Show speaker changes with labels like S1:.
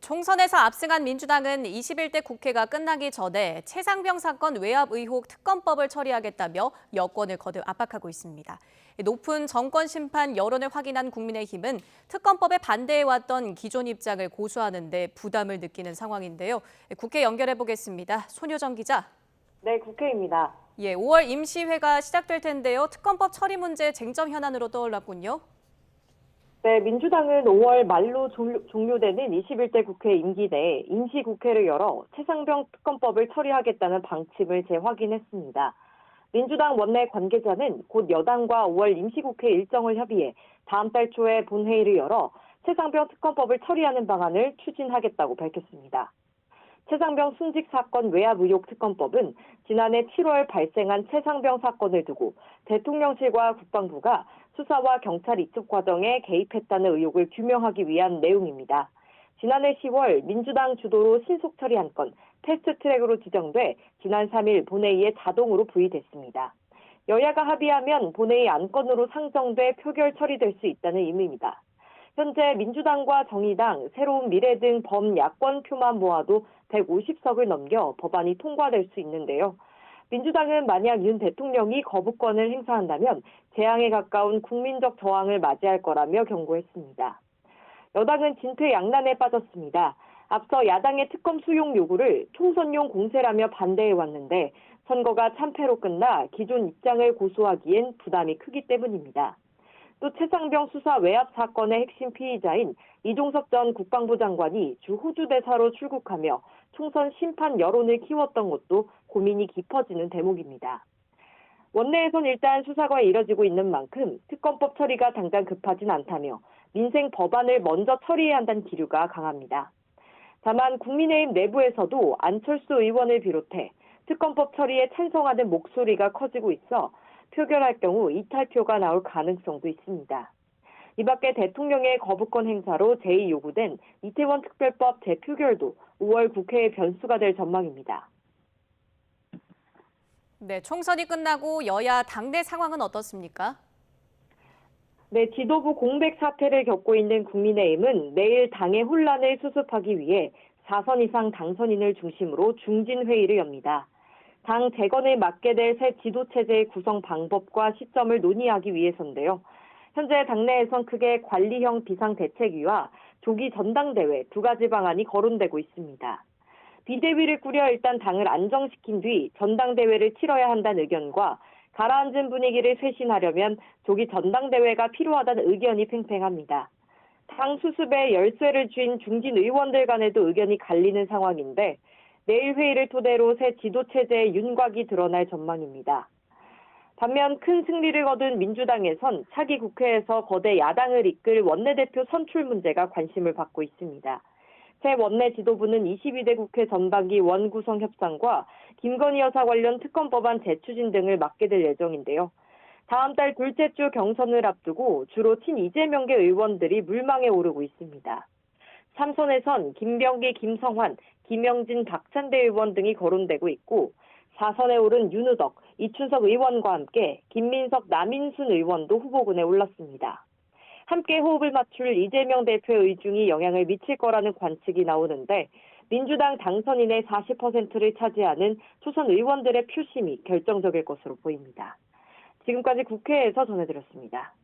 S1: 총선에서 압승한 민주당은 21대 국회가 끝나기 전에 최상병 사건 외압 의혹 특검법을 처리하겠다며 여권을 거듭 압박하고 있습니다. 높은 정권 심판 여론을 확인한 국민의힘은 특검법에 반대해왔던 기존 입장을 고수하는 데 부담을 느끼는 상황인데요. 국회 연결해 보겠습니다. 손효정 기자.
S2: 네, 국회입니다.
S1: 5월 임시회가 시작될 텐데요. 특검법 처리 문제 쟁점 현안으로 떠올랐군요.
S2: 네, 민주당은 5월 말로 종료되는 21대 국회 임기 내에 임시국회를 열어 최상병 특검법을 처리하겠다는 방침을 재확인했습니다. 민주당 원내 관계자는 곧 여당과 5월 임시국회 일정을 협의해 다음 달 초에 본회의를 열어 최상병 특검법을 처리하는 방안을 추진하겠다고 밝혔습니다. 최상병 순직 사건 외압 의혹 특검법은 지난해 7월 발생한 최상병 사건을 두고 대통령실과 국방부가 수사와 경찰 이첩 과정에 개입했다는 의혹을 규명하기 위한 내용입니다. 지난해 10월 민주당 주도로 신속 처리한 건 패스트트랙으로 지정돼 지난 3일 본회의에 자동으로 부의됐습니다. 여야가 합의하면 본회의 안건으로 상정돼 표결 처리될 수 있다는 의미입니다. 현재 민주당과 정의당, 새로운 미래 등 범야권표만 모아도 150석을 넘겨 법안이 통과될 수 있는데요. 민주당은 만약 윤 대통령이 거부권을 행사한다면 재앙에 가까운 국민적 저항을 맞이할 거라며 경고했습니다. 여당은 진퇴양난에 빠졌습니다. 앞서 야당의 특검 수용 요구를 총선용 공세라며 반대해왔는데 선거가 참패로 끝나 기존 입장을 고수하기엔 부담이 크기 때문입니다. 또 최상병 수사 외압 사건의 핵심 피의자인 이종섭 전 국방부 장관이 주 호주 대사로 출국하며 총선 심판 여론을 키웠던 것도 고민이 깊어지는 대목입니다. 원내에선 일단 수사가 이뤄지고 있는 만큼 특검법 처리가 당장 급하진 않다며 민생 법안을 먼저 처리해야 한다는 기류가 강합니다. 다만 국민의힘 내부에서도 안철수 의원을 비롯해 특검법 처리에 찬성하는 목소리가 커지고 있어 표결할 경우 이탈표가 나올 가능성도 있습니다. 이 밖에 대통령의 거부권 행사로 제2요구된 이태원 특별법 재표결도 5월 국회의 변수가 될 전망입니다.
S1: 네, 총선이 끝나고 여야 당내 상황은 어떻습니까?
S2: 네, 지도부 공백 사태를 겪고 있는 국민의힘은 내일 당의 혼란을 수습하기 위해 4선 이상 당선인을 중심으로 중진회의를 엽니다. 당 재건을 맡게 될 새 지도체제의 구성 방법과 시점을 논의하기 위해서인데요. 현재 당내에선 크게 관리형 비상대책위와 조기 전당대회 두 가지 방안이 거론되고 있습니다. 비대위를 꾸려 일단 당을 안정시킨 뒤 전당대회를 치러야 한다는 의견과 가라앉은 분위기를 쇄신하려면 조기 전당대회가 필요하다는 의견이 팽팽합니다. 당 수습에 열쇠를 쥔 중진 의원들 간에도 의견이 갈리는 상황인데 내일 회의를 토대로 새 지도체제의 윤곽이 드러날 전망입니다. 반면 큰 승리를 거둔 민주당에선 차기 국회에서 거대 야당을 이끌 원내대표 선출 문제가 관심을 받고 있습니다. 새 원내 지도부는 22대 국회 전반기 원구성 협상과 김건희 여사 관련 특검법안 재추진 등을 맡게 될 예정인데요. 다음 달 둘째 주 경선을 앞두고 주로 친이재명계 의원들이 물망에 오르고 있습니다. 3선에선 김병기, 김성환, 김영진, 박찬대 의원 등이 거론되고 있고 4선에 오른 윤우덕, 이춘석 의원과 함께 김민석, 남인순 의원도 후보군에 올랐습니다. 함께 호흡을 맞출 이재명 대표의 의중이 영향을 미칠 거라는 관측이 나오는데 민주당 당선인의 40%를 차지하는 초선 의원들의 표심이 결정적일 것으로 보입니다. 지금까지 국회에서 전해드렸습니다.